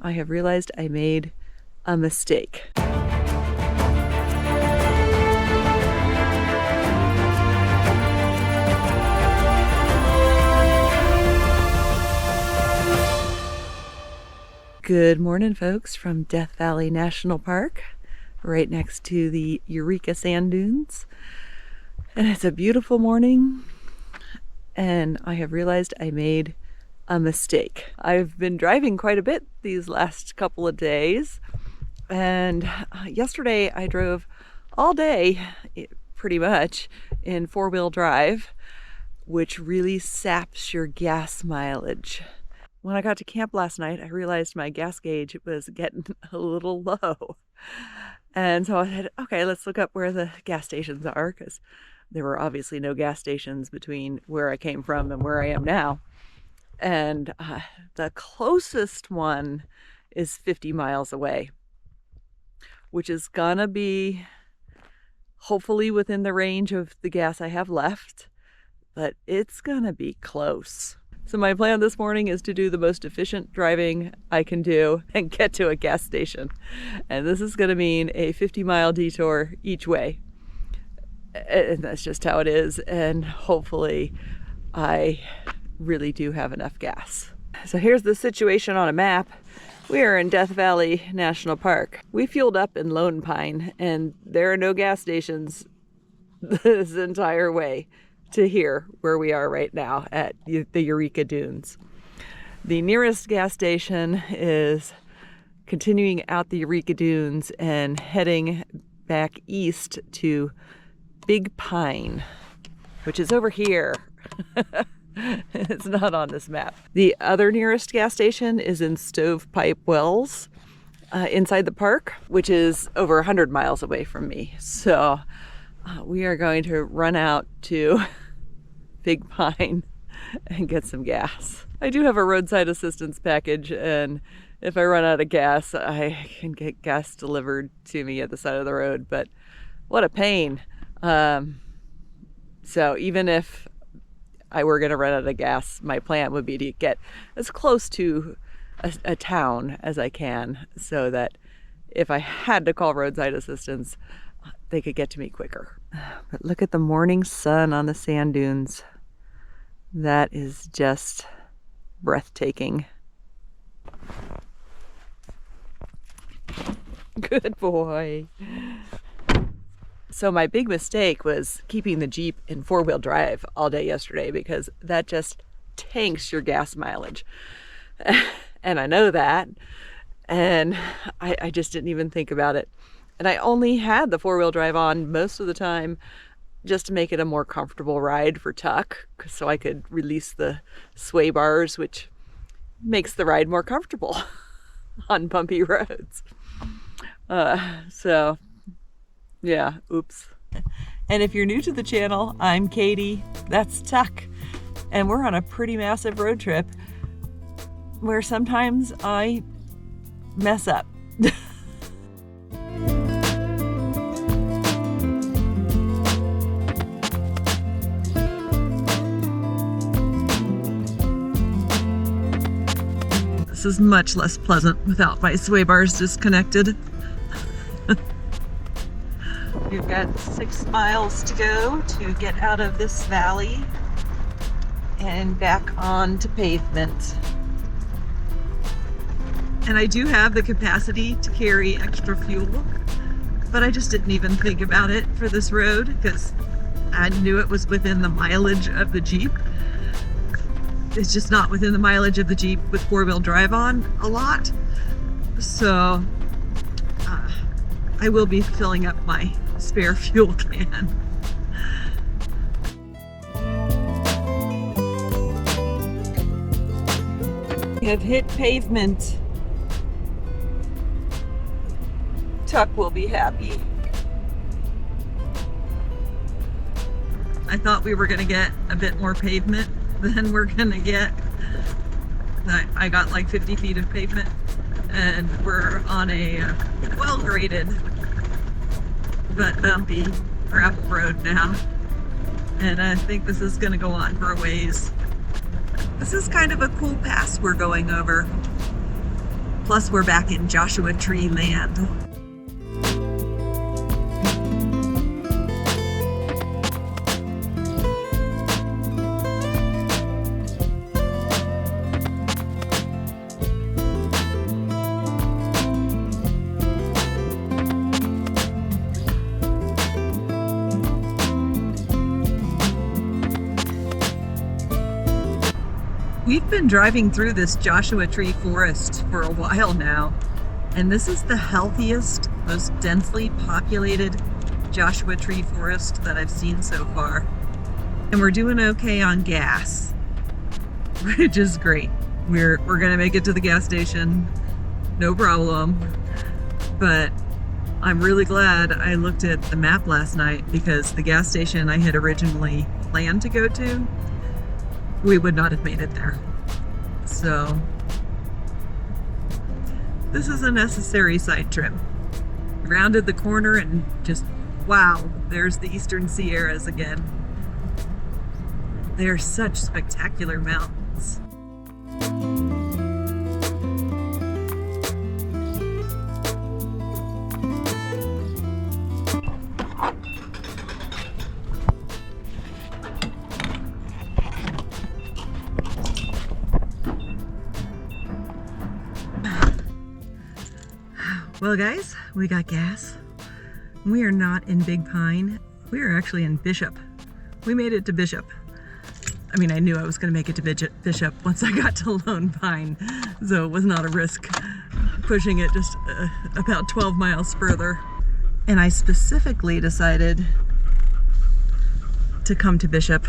I have realized I made a mistake. Good morning, folks, from Death Valley National Park, right next to the Eureka Sand Dunes. And it's a beautiful morning, and I have realized I made a mistake. I've been driving quite a bit these last couple of days, and yesterday I drove all day, pretty much, in four-wheel drive, which really saps your gas mileage. When I got to camp last night, I realized my gas gauge was getting a little low. And so I said, okay, let's look up where the gas stations are, because there were obviously no gas stations between where I came from and where I am now. And the closest one is 50 miles away, which is gonna be hopefully within the range of the gas I have left, but it's gonna be close. So my plan this morning is to do the most efficient driving I can do and get to a gas station. And this is going to mean a 50-mile detour each way. And that's just how it is. And hopefully I really do have enough gas. So here's the situation on a map. We are in Death Valley National Park. We fueled up in Lone Pine, and there are no gas stations this entire way to here where we are right now at the Eureka Dunes. The nearest gas station is continuing out the Eureka Dunes and heading back east to Big Pine, which is over here. It's not on this map. The other nearest gas station is in Stovepipe Wells inside the park, which is over 100 miles away from me. So we are going to run out to Big Pine and get some gas. I do have a roadside assistance package, and if I run out of gas, I can get gas delivered to me at the side of the road, but what a pain. So even if I were going to run out of gas, my plan would be to get as close to a town as I can, so that if I had to call roadside assistance, they could get to me quicker. But look at the morning sun on the sand dunes. That is just breathtaking. Good boy. So my big mistake was keeping the Jeep in four-wheel drive all day yesterday, because that just tanks your gas mileage. And I know that, and I just didn't even think about it. And I only had the four-wheel drive on most of the time just to make it a more comfortable ride for Tuck, so I could release the sway bars, which makes the ride more comfortable on bumpy roads. So yeah, oops. And if you're new to the channel, I'm Katie, that's Tuck, and we're on a pretty massive road trip where sometimes I mess up. This is much less pleasant without my sway bars disconnected. We've got 6 miles to go to get out of this valley and back onto pavement. And I do have the capacity to carry extra fuel, but I just didn't even think about it for this road because I knew it was within the mileage of the Jeep. It's just not within the mileage of the Jeep with four-wheel drive on a lot. So I will be filling up my spare fuel can. We have hit pavement. Tuck will be happy. I thought we were gonna get a bit more pavement than we're gonna get. I got like 50 feet of pavement, and we're on a well-graded but bumpy gravel road now. And I think this is gonna go on for a ways. This is kind of a cool pass we're going over. Plus, we're back in Joshua Tree land. We've been driving through this Joshua Tree forest for a while now, and this is the healthiest, most densely populated Joshua Tree forest that I've seen so far. And we're doing okay on gas, which is great. We're gonna make it to the gas station, no problem. But I'm really glad I looked at the map last night, because the gas station I had originally planned to go to, we would not have made it there. So this is a necessary side trip. Rounded the corner and just, wow, there's the Eastern Sierras again. They're such spectacular mountains. Well guys, we got gas. We are not in Big Pine. We are actually in Bishop. We made it to Bishop. I mean, I knew I was going to make it to Bishop once I got to Lone Pine, so it was not a risk pushing it just about 12 miles further. And I specifically decided to come to Bishop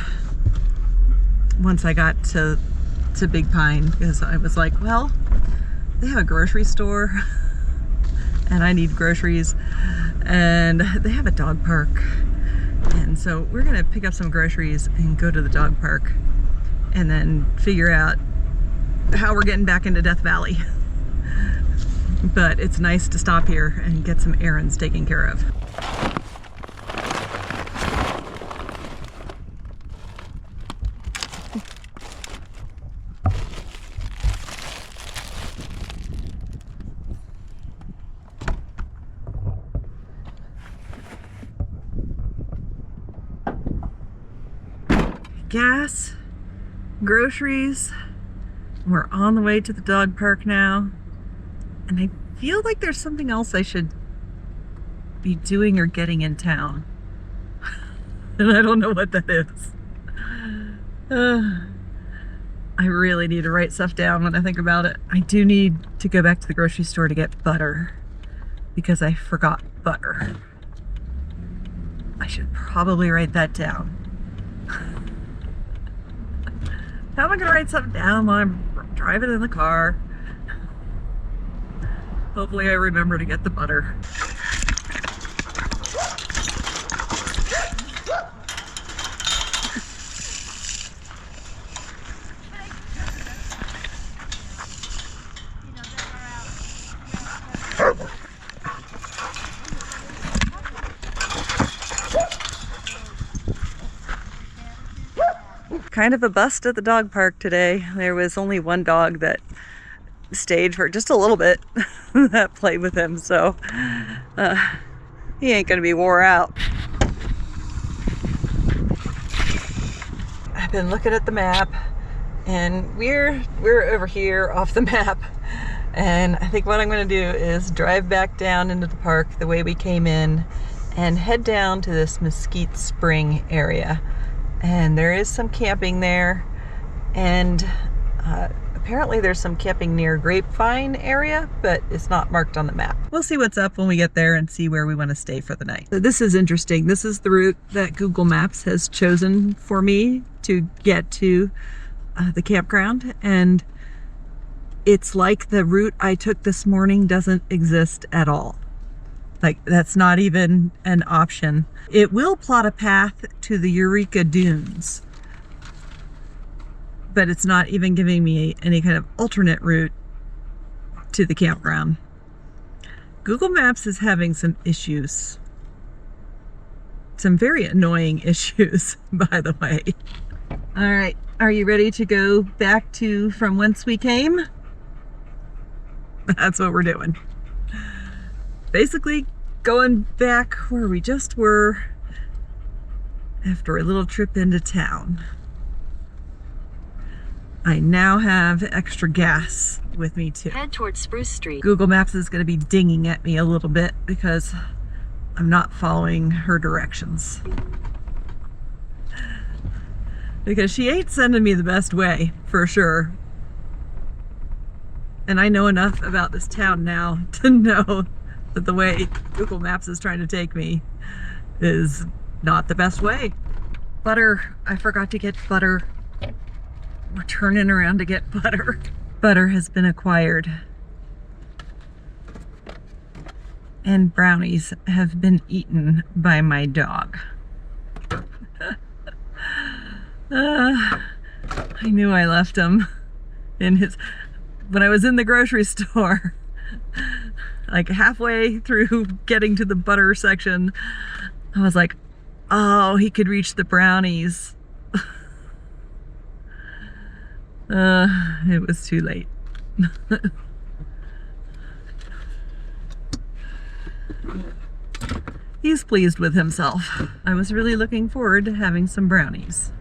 once I got to Big Pine, because I was like, well, they have a grocery store and I need groceries, and they have a dog park, and so we're gonna pick up some groceries and go to the dog park and then figure out how we're getting back into Death Valley. But it's nice to stop here and get some errands taken care of. Gas, groceries, we're on the way to the dog park now, and I feel like there's something else I should be doing or getting in town, and I don't know what that is. I really need to write stuff down when I think about it. I do need to go back to the grocery store to get butter, because I forgot butter. I should probably write that down. How am I going to write something down while I'm driving in the car? Hopefully I remember to get the butter. Kind of a bust at the dog park today. There was only one dog that stayed for just a little bit that played with him, so he ain't gonna be wore out. I've been looking at the map, and we're over here off the map, and I think what I'm gonna do is drive back down into the park the way we came in and head down to this Mesquite Spring area. And there is some camping there, and apparently there's some camping near Grapevine area, but it's not marked on the map. We'll see what's up when we get there and see where we want to stay for the night. So this is interesting. This is the route that Google Maps has chosen for me to get to the campground, and it's like the route I took this morning doesn't exist at all. Like, that's not even an option. It will plot a path to the Eureka Dunes, but it's not even giving me any kind of alternate route to the campground. Google Maps is having some issues. Some very annoying issues, by the way. All right, are you ready to go back to from whence we came? That's what we're doing. Basically going back where we just were after a little trip into town. I now have extra gas with me too. Head towards Spruce Street. Google Maps is going to be dinging at me a little bit because I'm not following her directions. Because she ain't sending me the best way, for sure. And I know enough about this town now to know that the way Google Maps is trying to take me is not the best way. Butter. I forgot to get butter. We're turning around to get butter. Butter has been acquired. And brownies have been eaten by my dog. I knew I left him in his... When I was in the grocery store, like halfway through getting to the butter section, I was like, oh, he could reach the brownies. It was too late. He's pleased with himself. I was really looking forward to having some brownies.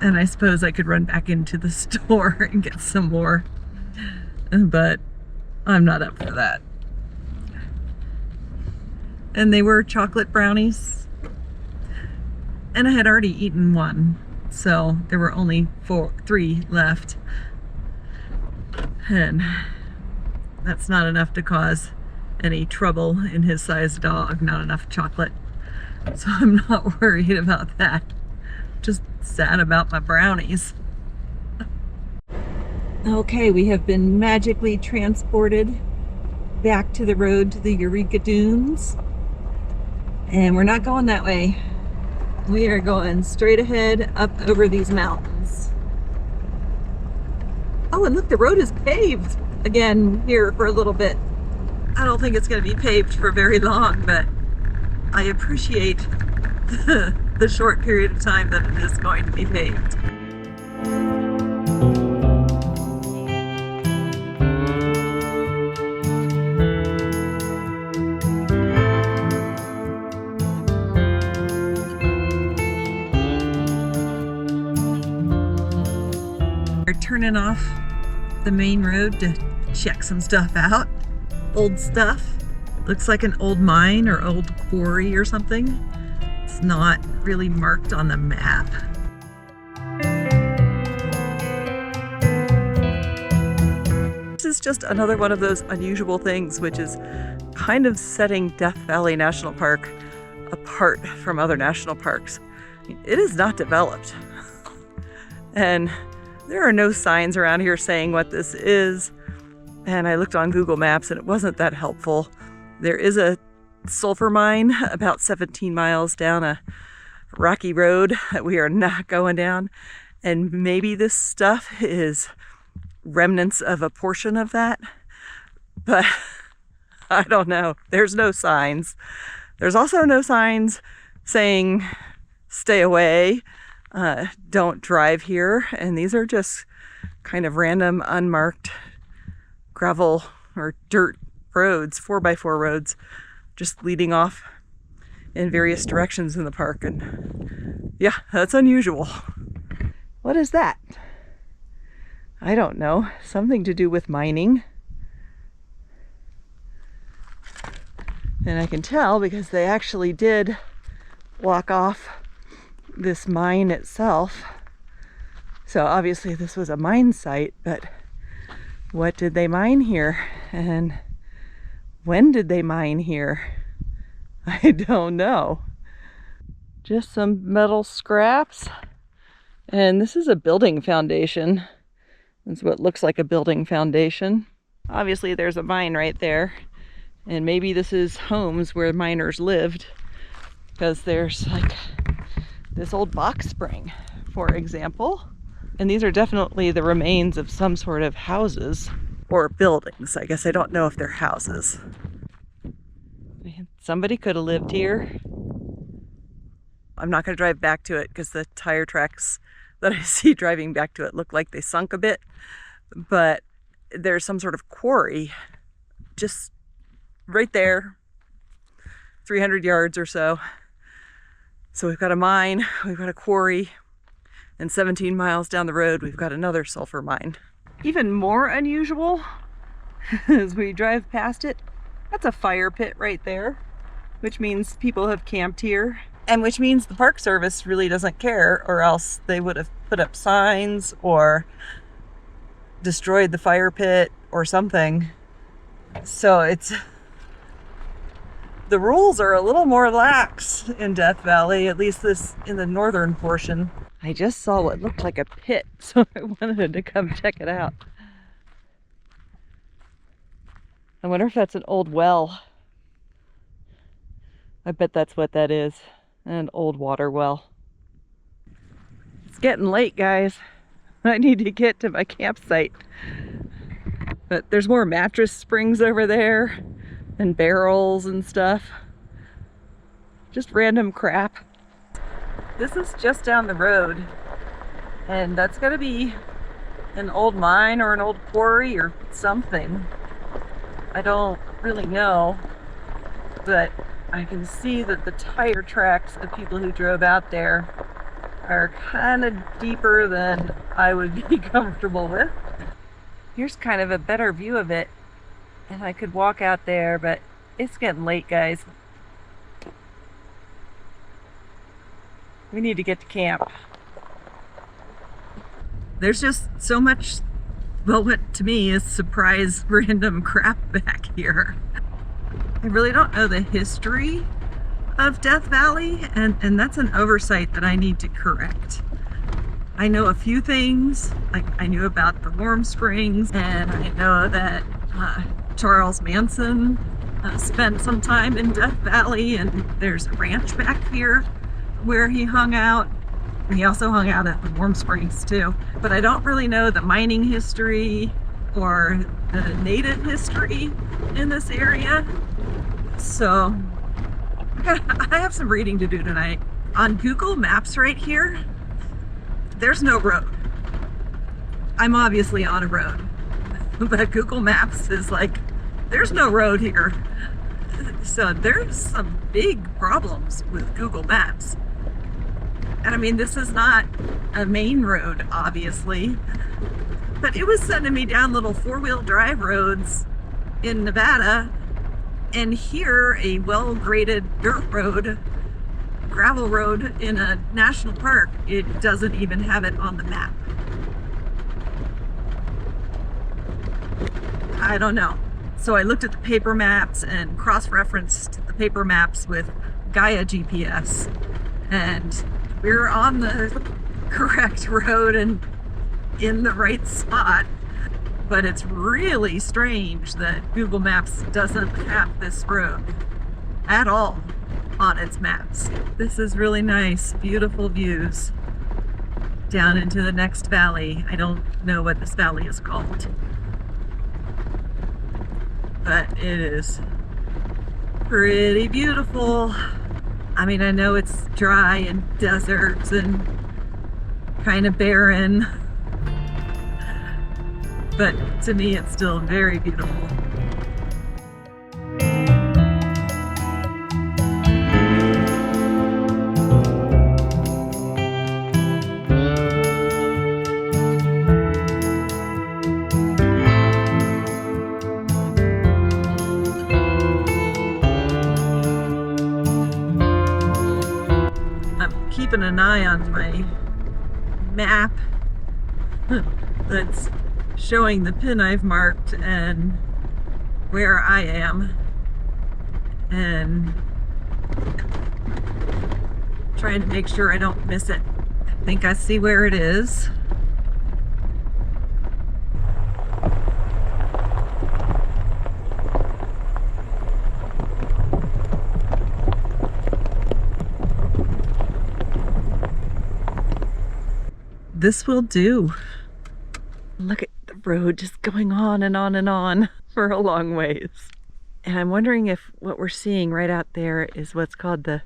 And I suppose I could run back into the store and get some more, but I'm not up for that. And they were chocolate brownies, and I had already eaten one, so there were only 3 left, and that's not enough to cause any trouble in his size dog. Not enough chocolate, so I'm not worried about that. Just sad about my brownies. Okay, we have been magically transported back to the road to the Eureka Dunes, and we're not going that way. We are going straight ahead up over these mountains. Oh, and look, the road is paved again here for a little bit. I don't think it's going to be paved for very long, but I appreciate the short period of time that it is going to be paved. We're turning off the main road to check some stuff out. Old stuff. Looks like an old mine or old quarry or something. It's not really marked on the map. This is just another one of those unusual things, which is kind of setting Death Valley National Park apart from other national parks. It is not developed. And there are no signs around here saying what this is. And I looked on Google Maps and it wasn't that helpful. There is a sulfur mine about 17 miles down a rocky road that we are not going down. And maybe this stuff is remnants of a portion of that. But I don't know. There's no signs. There's also no signs saying stay away, don't drive here. And these are just kind of random unmarked gravel or dirt roads, 4x4 roads, just leading off in various directions in the park. And yeah, that's unusual. What is that? I don't know. Something to do with mining. And I can tell because they actually did block off this mine itself. So obviously this was a mine site, but what did they mine here? And when did they mine here? I don't know. Just some metal scraps. And this is a building foundation. That's what looks like a building foundation. Obviously there's a mine right there. And maybe this is homes where miners lived, because there's like this old box spring, for example. And these are definitely the remains of some sort of houses or buildings. I guess I don't know if they're houses. Somebody could have lived here. I'm not going to drive back to it because the tire tracks that I see driving back to it look like they sunk a bit. But there's some sort of quarry just right there, 300 yards or so. So we've got a mine, we've got a quarry, and 17 miles down the road, we've got another sulfur mine. Even more unusual, as we drive past it, that's a fire pit right there, which means people have camped here, and which means the Park Service really doesn't care, or else they would have put up signs or destroyed the fire pit or something. So the rules are a little more lax in Death Valley, at least this in the northern portion. I just saw what looked like a pit, so I wanted to come check it out. I wonder if that's an old well. I bet that's what that is, an old water well. It's getting late, guys. I need to get to my campsite. But there's more mattress springs over there and barrels and stuff. Just random crap. This is just down the road, and that's gotta be an old mine or an old quarry or something. I don't really know, but I can see that the tire tracks of people who drove out there are kind of deeper than I would be comfortable with. Here's kind of a better view of it, and I could walk out there, but it's getting late, guys. We need to get to camp. There's just so much, well, what to me is surprise random crap back here. I really don't know the history of Death Valley, and that's an oversight that I need to correct. I know a few things, like I knew about the warm springs, and I know that Charles Manson spent some time in Death Valley, and there's a ranch back here where he hung out. He also hung out at the warm springs too. But I don't really know the mining history or the native history in this area. So I have some reading to do tonight. On Google Maps right here, there's no road. I'm obviously on a road, but Google Maps is like, there's no road here. So there's some big problems with Google Maps. And I mean, this is not a main road, obviously, but it was sending me down little four-wheel drive roads in Nevada, and here a well-graded dirt road, gravel road in a national park, it doesn't even have it on the map. I don't know. So I looked at the paper maps and cross-referenced the paper maps with Gaia GPS, and we're on the correct road and in the right spot. But it's really strange that Google Maps doesn't have this road at all on its maps. This is really nice, beautiful views down into the next valley. I don't know what this valley is called, but it is pretty beautiful. I mean, I know it's dry and deserts and kind of barren, but to me it's still very beautiful. Keeping an eye on my map that's showing the pin I've marked and where I am, and trying to make sure I don't miss it. I think I see where it is. This will do. Look at the road just going on and on and on for a long ways. And I'm wondering if what we're seeing right out there is what's called the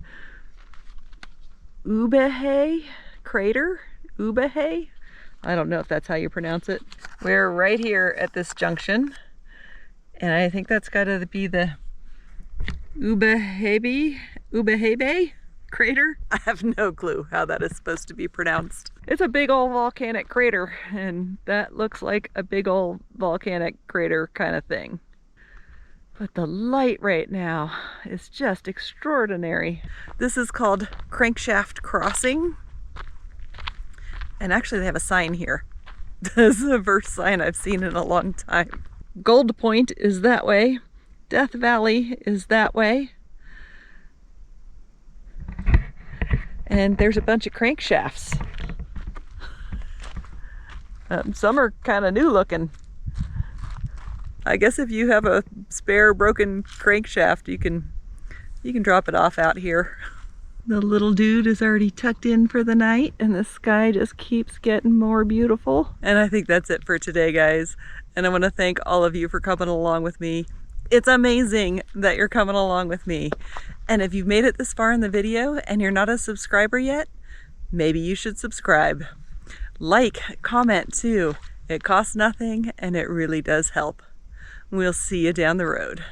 Ubehe crater. Ubehe? I don't know if that's how you pronounce it. We're right here at this junction, and I think that's got to be the Ubehebe crater. I have no clue how that is supposed to be pronounced. It's a big old volcanic crater, and that looks like a big old volcanic crater kind of thing. But the light right now is just extraordinary. This is called Crankshaft Crossing. And actually they have a sign here. This is the first sign I've seen in a long time. Gold Point is that way. Death Valley is that way. And there's a bunch of crankshafts. Some are kind of new looking. I guess if you have a spare broken crankshaft, you can drop it off out here. The little dude is already tucked in for the night, and the sky just keeps getting more beautiful. And I think that's it for today, guys. And I want to thank all of you for coming along with me. It's amazing that you're coming along with me. And if you've made it this far in the video and you're not a subscriber yet, maybe you should subscribe. Like, comment too. It costs nothing and it really does help. We'll see you down the road.